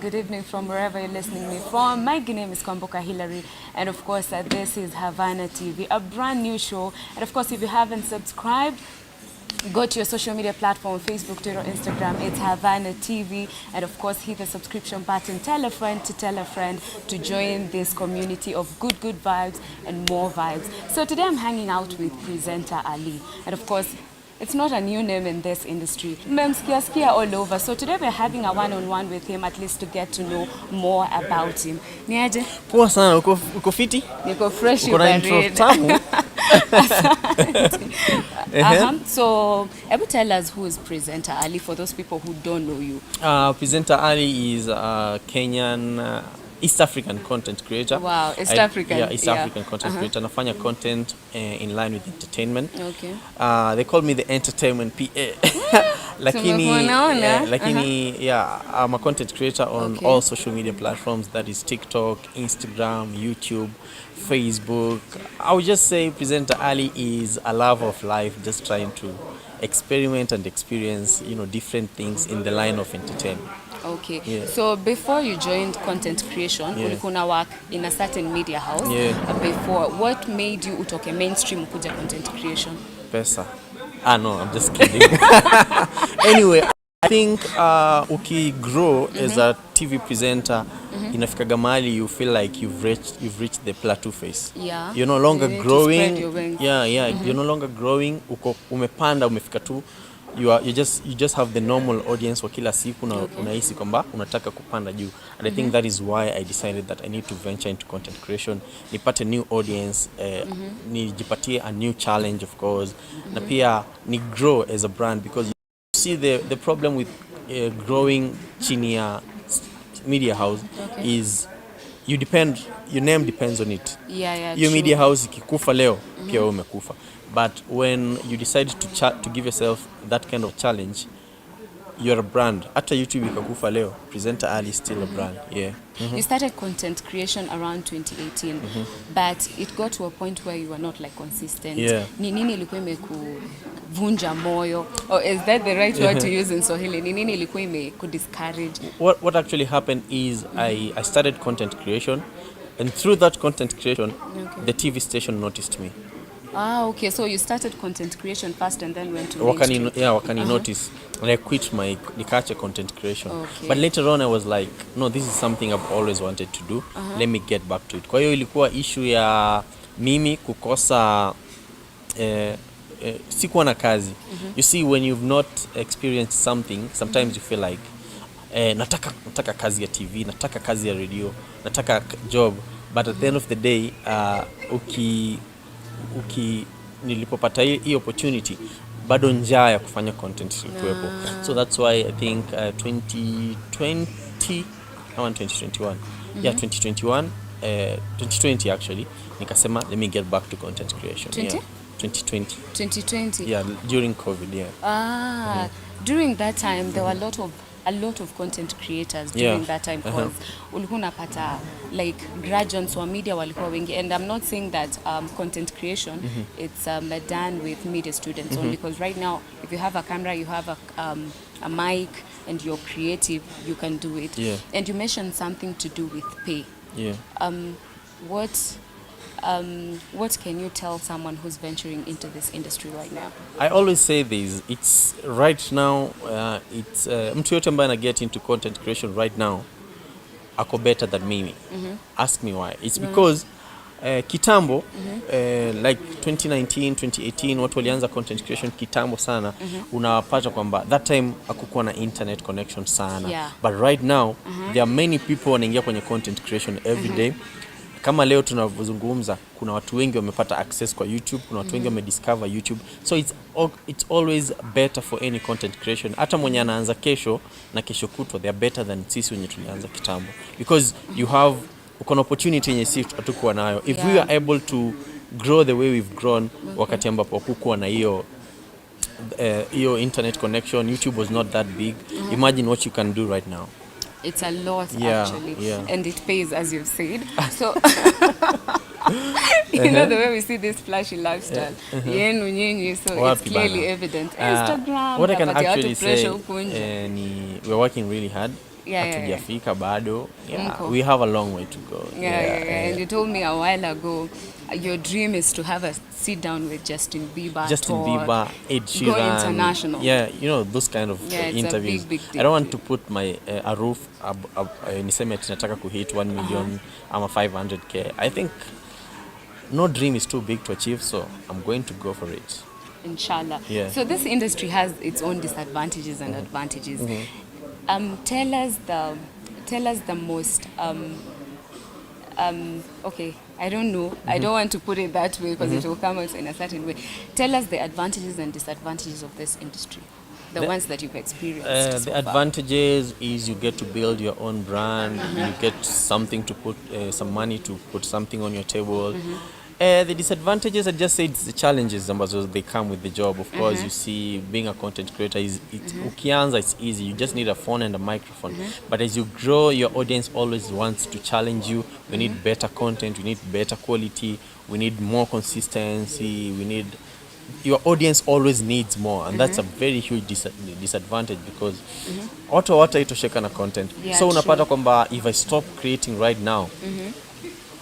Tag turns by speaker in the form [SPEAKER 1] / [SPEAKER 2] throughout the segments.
[SPEAKER 1] Good evening from wherever you're listening me from. My name is Kwamboka Hillary, and of course this is Havana TV, a brand new show. And of course, if you haven't subscribed, go to your social media platform, Facebook, Twitter, Instagram. It's Havana TV. And of course, hit the subscription button. Tell a friend to join this community of good vibes and more vibes. So today I'm hanging out with presenter Ali. And of course, it's not a new name in this industry. Mmemsikia all over. So today we're having a one-on-one with him, at least to get to know more about him. Niaje?
[SPEAKER 2] Poa sana, uko fiti?
[SPEAKER 1] Niko fresh
[SPEAKER 2] uko na intro tamu.
[SPEAKER 1] So, ever tell us who is presenter Ali for those people who don't know you.
[SPEAKER 2] Presenter Ali is a Kenyan East African content creator.
[SPEAKER 1] Wow, East African.
[SPEAKER 2] Yeah, East African content creator. Nafanya content in line with entertainment.
[SPEAKER 1] Okay.
[SPEAKER 2] They call me the entertainment PA. Lakini, I'm a content creator on all social media platforms. That is TikTok, Instagram, YouTube, Facebook. I would just say presenter Ali is a love of life, just trying to experiment and experience, different things in the line of entertainment.
[SPEAKER 1] Okay. Yeah. So before you joined content creation, ulikuwa work in a certain media house. Before, what made you utoke mainstream kuja content creation?
[SPEAKER 2] Pesa. No, I'm just kidding. Anyway, I think grow as a TV presenter, inafika mahali you feel like you've reached the plateau phase.
[SPEAKER 1] Yeah.
[SPEAKER 2] You're no longer growing. You're no longer growing. Umepanda, umefika tu. You just have the normal audience wa kila siku na unahisi kwamba unataka kupanda juu. And I think that is why I decided that I need to venture into content creation, nipate new audience, nijipatie a new challenge of course, na pia ni grow as a brand, because you see the problem with growing chini ya media house is your name depends on it. Your media house ikikufa leo pia wewe umekufa. But when you decide to give yourself that kind of challenge, you're a brand. After YouTube ikakufa leo, presenter Ali is still a brand. Yeah.
[SPEAKER 1] You started content creation around 2018, but it got to a point where you were not like consistent. Ni nini ilikuwa imekuvunja moyo? Or is that the right word to use in Swahili? Ni nini ilikuwa imekudiscourage?
[SPEAKER 2] What actually happened is I started content creation, and through that content creation, the TV station noticed me.
[SPEAKER 1] Okay. So you started content creation first and then went to mainstream.
[SPEAKER 2] Wakani notice. And I quit my nikache content creation. But later on I was like, no, this is something I've always wanted to do. Let me get back to it. Kwa hiyo ilikuwa issue ya mimi kukosa sikuwa na kazi. You see, when you've not experienced something, sometimes you feel like nataka kazi ya TV, nataka kazi ya radio, nataka job. But at the end of the day, nilipopata hii opportunity, bado njaa ya kufanya content ilikuwepo. So that's why I think 2020 actually, nikasema let me get back to content creation. 2020. Yeah, during COVID.
[SPEAKER 1] During that time there were a lot of content creators during that time, because ulikuwa unapata like graduates wa media walikuwa wengi, and I'm not saying that content creation it's done with media students only, because right now if you have a camera, you have a mic and you're creative, you can do it. And you mentioned something to do with pay. What can you tell someone who's venturing into this industry right now?
[SPEAKER 2] I always say this, it's right now, it's mtu yote ambaye ana get into content creation right now ako better than me. Ask me why. It's because kitambo, like 2019, 2018, watu walianza content creation kitambo sana. Unapata kwamba that time hakukuwa na internet connection sana. But right now, there are many people wanaingia kwenye content creation every day. Kama leo tunavozungumza, kuna watu wengi wamepata access kwa YouTube, kuna watu wengi wamediscover YouTube. So it's always better for any content creation. Hata mwenye anaanza kesho na kesho kutwa, they are better than sisi wenye tulianza kitambo, because you have an opportunity yenye sisi hatukuwa nayo. If we are able to grow the way we've grown, wakati ambapo hakukuwa na hiyo internet connection, YouTube was not that big. Imagine what you can do right now.
[SPEAKER 1] It's a lot actually, and it pays, as you've said. So you know the way we see this flashy lifestyle, so it's clearly evident. Instagram.
[SPEAKER 2] What I can actually say, we're working really hard. hatujafika bado. We have a long way to go.
[SPEAKER 1] And you told me a while ago your dream is to have a sit down with Justin Bieber,
[SPEAKER 2] Ed Sheeran,
[SPEAKER 1] go international.
[SPEAKER 2] You know, those kind of interviews.
[SPEAKER 1] Big
[SPEAKER 2] I don't want to put my a roof niseme tunataka kuhit 1 million ama 500k. I think no dream is too big to achieve, so I'm going to go for it.
[SPEAKER 1] Inshallah. So this industry has its own disadvantages and advantages. Tell us the most okay, I don't know. I don't want to put it that way because it will come out in a certain way. Tell us the advantages and disadvantages of this industry, the ones that you've experienced.
[SPEAKER 2] The advantages is you get to build your own brand, you get something to put, some money to put something on your table. The disadvantages, I just said, it's the challenges they come with the job. Of course, you see, being a content creator ukianza, it's easy. You just need a phone and a microphone. But as you grow, your audience always wants to challenge you. We need better content. We need better quality. We need more consistency. Your audience always needs more, and that's a very huge disadvantage because watu itosheka na content. So unapata kwamba if I stop creating right now,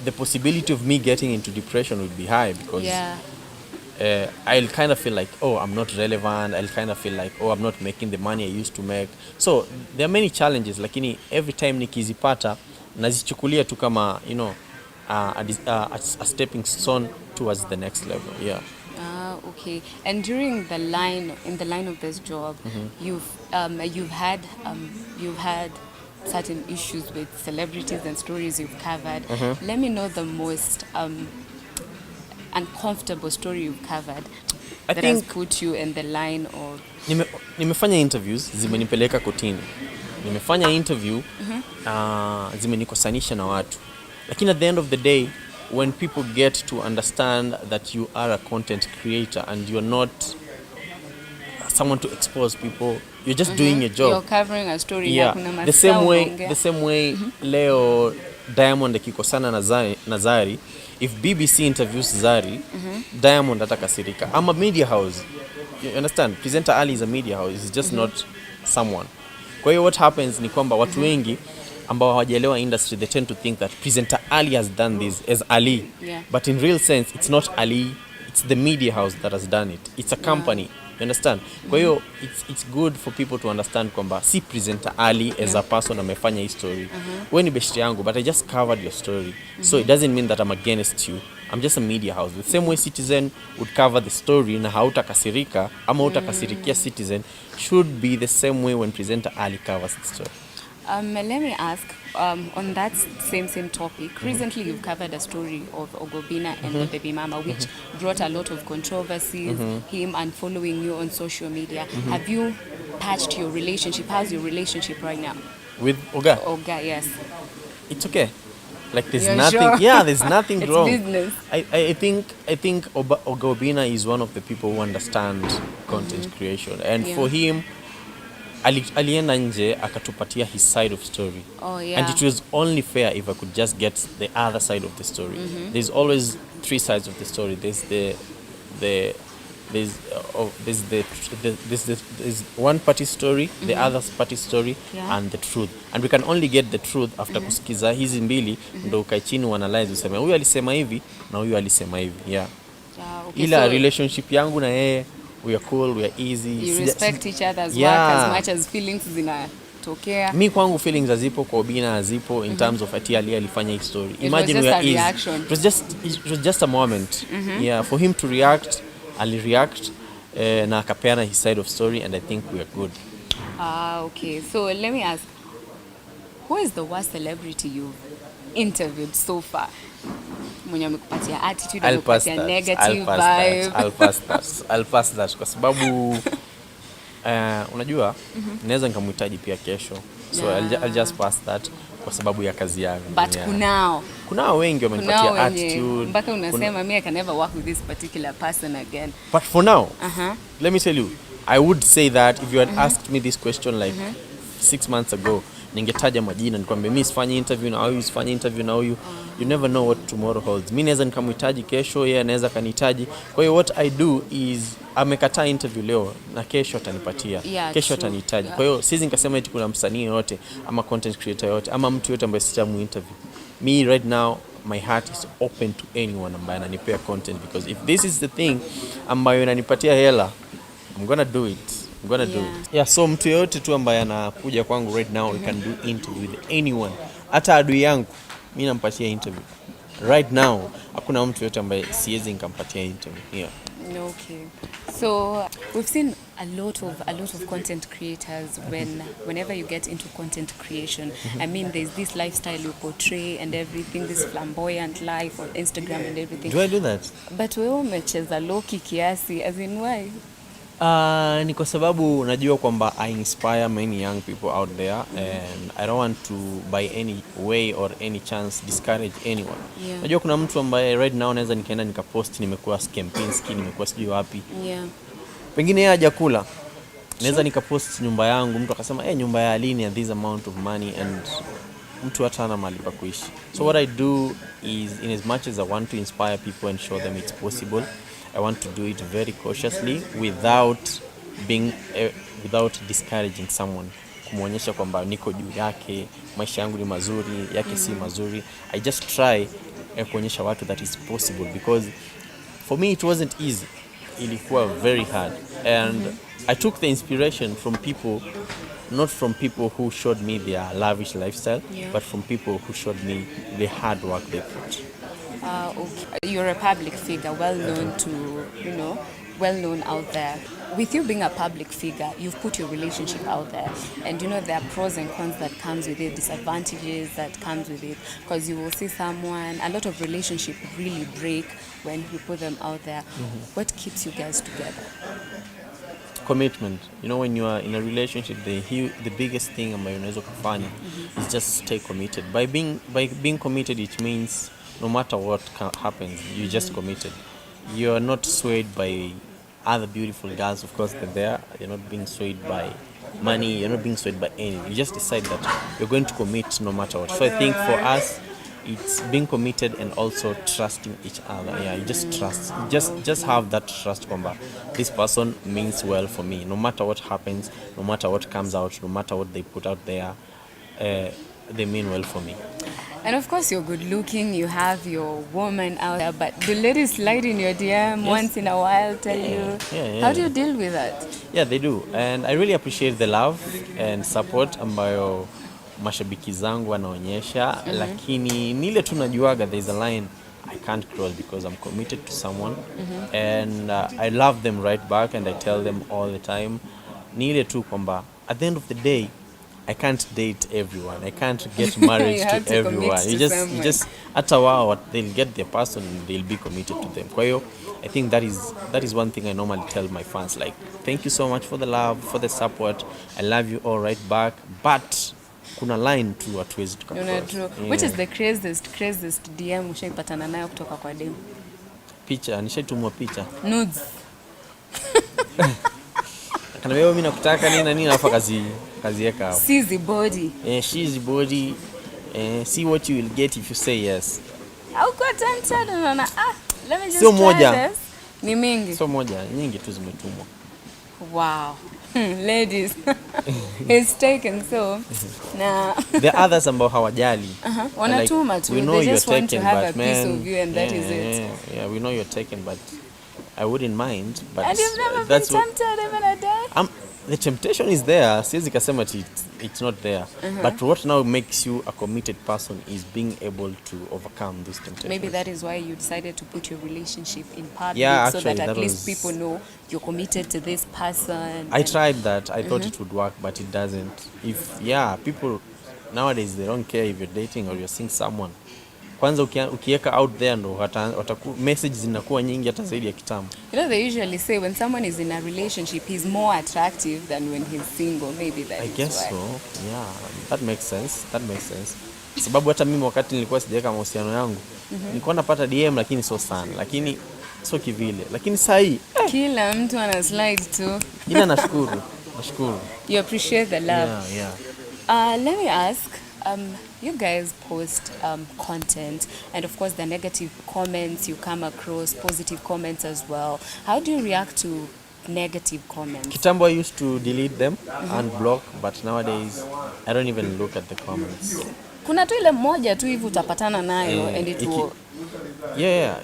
[SPEAKER 2] the possibility of me getting into depression would be high because I'll kind of feel like, oh, I'm not relevant. I'll kind of feel like, oh, I'm not making the money I used to make. So there are many challenges, lakini every time nikizipata nazichukulia tu kama, you know, a stepping stone towards the next level.
[SPEAKER 1] Okay. And in the line of this job, you've had certain issues with celebrities and stories you've covered. Let me know the most uncomfortable story you've covered that has put you in the line of...
[SPEAKER 2] Nimefanya interviews zimenipeleka kotini. Nimefanya interview zimenikosanisha na watu. Lakini at the end of the day, when people get to understand that you are a content creator and you're not someone to expose people, you're just doing your job.
[SPEAKER 1] You're covering a story.
[SPEAKER 2] The same way leo Diamond akikosana na Zari, if BBC interviews Zari, Diamond atakasirika. I'm a media house. You understand? Presenter Ali is a media house. He's just not someone. Kwa hiyo what happens ni kwamba watu wengi ambao hawajaelewa industry, they tend to think that presenter Ali has done this as Ali. But in real sense, it's not Ali. It's the media house that has done it. It's a company. You understand? Kwa hiyo it's good for people to understand kwamba si presenter Ali as a person amefanya hii story. Wewe ni beshte yangu, but I just covered your story. So it doesn't mean that I'm against you. I'm just a media house. The same way Citizen would cover the story na hautakasirika ama hautakasirikia Citizen should be the same way when presenter Ali covers the story.
[SPEAKER 1] Let me ask, on that same topic, recently you've covered a story of Ogobina and the baby mama, which brought a lot of controversies, him unfollowing you on social media. Have you patched your relationship? How's your relationship right now?
[SPEAKER 2] With Oga?
[SPEAKER 1] Oga, yes.
[SPEAKER 2] It's okay. Like there's
[SPEAKER 1] You're
[SPEAKER 2] nothing,
[SPEAKER 1] sure?
[SPEAKER 2] There's nothing
[SPEAKER 1] it's
[SPEAKER 2] wrong.
[SPEAKER 1] Business.
[SPEAKER 2] I think Ogobina is one of the people who understand content creation, and for him, alienda nje akatupatia his side of story. And it was only fair if I could just get the other side of the story. There's always three sides of the story. There's one party story, the other party story, and the truth. And we can only get the truth after kusikiza hizi mbili, ndo ukae chini analyze useme huyu alisema hivi na huyu alisema hivi. Ila relationship yangu na yeye, we are cool, we are easy.
[SPEAKER 1] You respect each other's work as much as feelings zinatokea.
[SPEAKER 2] Mi kwangu feelings hazipo, kwa Obina hazipo in terms of ati alifanya hii story. Imagine
[SPEAKER 1] we are
[SPEAKER 2] easy. It was just a moment. For him to react, alireact na akapeana his side of story, and I think we are good.
[SPEAKER 1] Okay. So let me ask, who is the worst celebrity you've interviewed so far? Mwenye amekupatia attitude, amekupatia negative vibe.
[SPEAKER 2] I'll pass that kwa sababu unajua naweza nikamhitaji pia kesho. So I'll just pass that kwa sababu ya kazi yangu.
[SPEAKER 1] But
[SPEAKER 2] kunao wengi wamenipatia attitude.
[SPEAKER 1] Mpaka unasema I can never work with this particular person again.
[SPEAKER 2] But for now, let me tell you, I would say that if you had asked me this question like 6 months ago, ningetaja majina nikwambia mimi sifanye interview na huyu, sifanye interview na huyu. You never know what tomorrow holds. Mimi naweza nikamhitaji kesho, yeye anaweza kanihitaji. Kwa hiyo what I do is amekataa interview leo na kesho atanipatia, kesho atanihitaji. Kwa hiyo siwezi nikasema eti kuna msanii yote ama content creator yote ama mtu yote ambaye sitamu interview. Me right now my heart is open to anyone ambaye ananipea content, because if this is the thing ambayo inanipatia hela, I'm gonna do it. So mtu yote tu ambaye anakuja kwangu right now, we can do interview with anyone. Hata adui yangu mimi nampatia interview. Right now hakuna mtu yote ambaye siwezi nikampatia interview. Yeah.
[SPEAKER 1] Okay. So we've seen a lot of content creators whenever you get into content creation, I mean there's this lifestyle you portray and everything, this flamboyant life on Instagram and everything.
[SPEAKER 2] Do I do that?
[SPEAKER 1] But wewe umecheza low kiasi, as in why?
[SPEAKER 2] Ni kwa sababu najua kwamba I inspire many young people out there, and I don't want to by any way or any chance discourage anyone. Najua kuna mtu ambaye right now naweza nikaenda nikapost nimekuwa Kempinski, nimekuwa sijui wapi. Pengine yeye hajakula. Naweza nikapost nyumba yangu, mtu akasema nyumba ya Aline at this amount of money, and mtu hata hana mahali pa kuishi. So what I do is, in as much as I want to inspire people and show them it's possible, I want to do it very cautiously without discouraging someone, kumuonyesha kwamba niko juu yake, maisha yangu ni mazuri, yake si mazuri. I just try kuonyesha watu that is possible, because for me it wasn't easy. Ilikuwa very hard, and I took the inspiration from people, not from people who showed me their lavish lifestyle, but from people who showed me the hard work they put.
[SPEAKER 1] Okay. You're a public figure, well known out there. With you being a public figure, you've put your relationship out there, and there are pros and cons that comes with it, disadvantages that comes with it, because you will see a lot of relationship really break when you put them out there. What keeps you guys together?
[SPEAKER 2] Commitment. When you are in a relationship, the biggest thing ambayo unaweza kufanya is just stay committed. By being committed, it means no matter what happens, you just committed. You are not swayed by other beautiful girls, of course they're there. You're not being swayed by money, you're not being swayed by anything. You just decide that you're going to commit no matter what. So I think for us, it's being committed and also trusting each other. You just trust. Just have that trust kwamba this person means well for me. No matter what happens, no matter what comes out, no matter what they put out there, they mean well for me.
[SPEAKER 1] And of course you're good looking, you have your woman out there, but the ladies slide in your DM once in a while, tell you. How do you deal with that?
[SPEAKER 2] Yeah, they do. And I really appreciate the love and support ambayo mashabiki zangu wanaonyesha, lakini nile tu najuaga there's a line I can't cross, because I'm committed to someone, and I love them right back, and I tell them all the time. Nile tu kwamba at the end of the day, I can't date everyone. I can't get married to everyone. You just hata wao they'll get their person and they'll be committed to them. Kwa hiyo I think that is one thing I normally tell my fans, like, thank you so much for the love, for the support. I love you all right back, but kuna line tu hatuwezi tukacross.
[SPEAKER 1] Which is the craziest DM ushaipatana nayo kutoka kwa dem?
[SPEAKER 2] Picha, nishaitumwa picha.
[SPEAKER 1] Nudes.
[SPEAKER 2] Kana wewe mimi nakutaka nini na nini, alafu kaziweka hapo.
[SPEAKER 1] See the body.
[SPEAKER 2] She's the body. See what you will get if you say yes.
[SPEAKER 1] Au kwa tantana na let me just
[SPEAKER 2] so moja.
[SPEAKER 1] Try this. Ni mingi.
[SPEAKER 2] So moja, nyingi tu zimetumwa.
[SPEAKER 1] Wow. Ladies. It's taken so. Now
[SPEAKER 2] the others ambao hawajali.
[SPEAKER 1] Wanatuma tu. They just want to have a piece of you, and that is it.
[SPEAKER 2] Yeah, we know you're taken, but I wouldn't mind. But
[SPEAKER 1] and you've never been tempted even a day?
[SPEAKER 2] The temptation is there. Siwezi kasema it's not there. But what now makes you a committed person is being able to overcome this temptation.
[SPEAKER 1] Maybe that is why you decided to put your relationship in public,
[SPEAKER 2] actually,
[SPEAKER 1] so that at least people know you're committed to this person.
[SPEAKER 2] I tried that. I thought it would work, but it doesn't. People nowadays, they don't care if you're dating or you're seeing someone. Kwanza ukiweka out there ndo messages zinakuwa nyingi hata zaidi ya kitambo.
[SPEAKER 1] They usually say when someone is in a relationship, he's more attractive than when he's single. Maybe that
[SPEAKER 2] I guess why. So. Yeah, that makes sense. Sababu hata mimi wakati nilikuwa sijaweka mahusiano yangu, nilikuwa napata DM lakini so sana. Lakini so kivile. Lakini sasa hii
[SPEAKER 1] kila mtu ana slide tu.
[SPEAKER 2] Ila nashukuru.
[SPEAKER 1] You appreciate the love.
[SPEAKER 2] Yeah.
[SPEAKER 1] Let me ask, you guys post content, and of course the negative comments you come across, positive comments as well. How do you react to negative comments?
[SPEAKER 2] Kitambo I used to delete them and block, but nowadays I don't even look at the comments.
[SPEAKER 1] Kuna tu ile moja tu hivi utapatana nayo and it will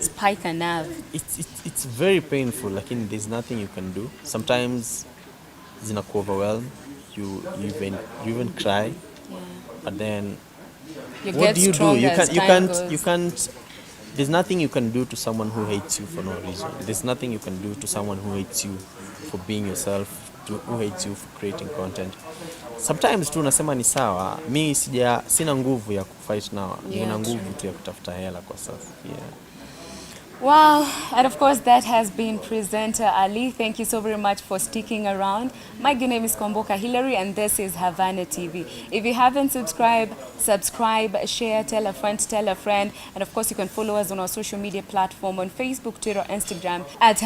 [SPEAKER 1] spike a nerve.
[SPEAKER 2] It's very painful, lakini there's nothing you can do. Sometimes zinaku overwhelm, you even cry, but then what do you do? You can't. There's nothing you can do to someone who hates you for no reason. There's nothing you can do to someone who hates you for being yourself, who hates you for creating content. Sometimes tu nasema ni sawa, mi sina nguvu ya kufight nao. Nina nguvu tu ya kutafuta hela kwa sasa.
[SPEAKER 1] Wow, and of course that has been presenter Ali. Thank you so very much for sticking around. My name is Kwamboka Hillary and this is Havana TV. If you haven't subscribed, subscribe, share, tell a friend, and of course you can follow us on our social media platform on Facebook, Twitter, Instagram at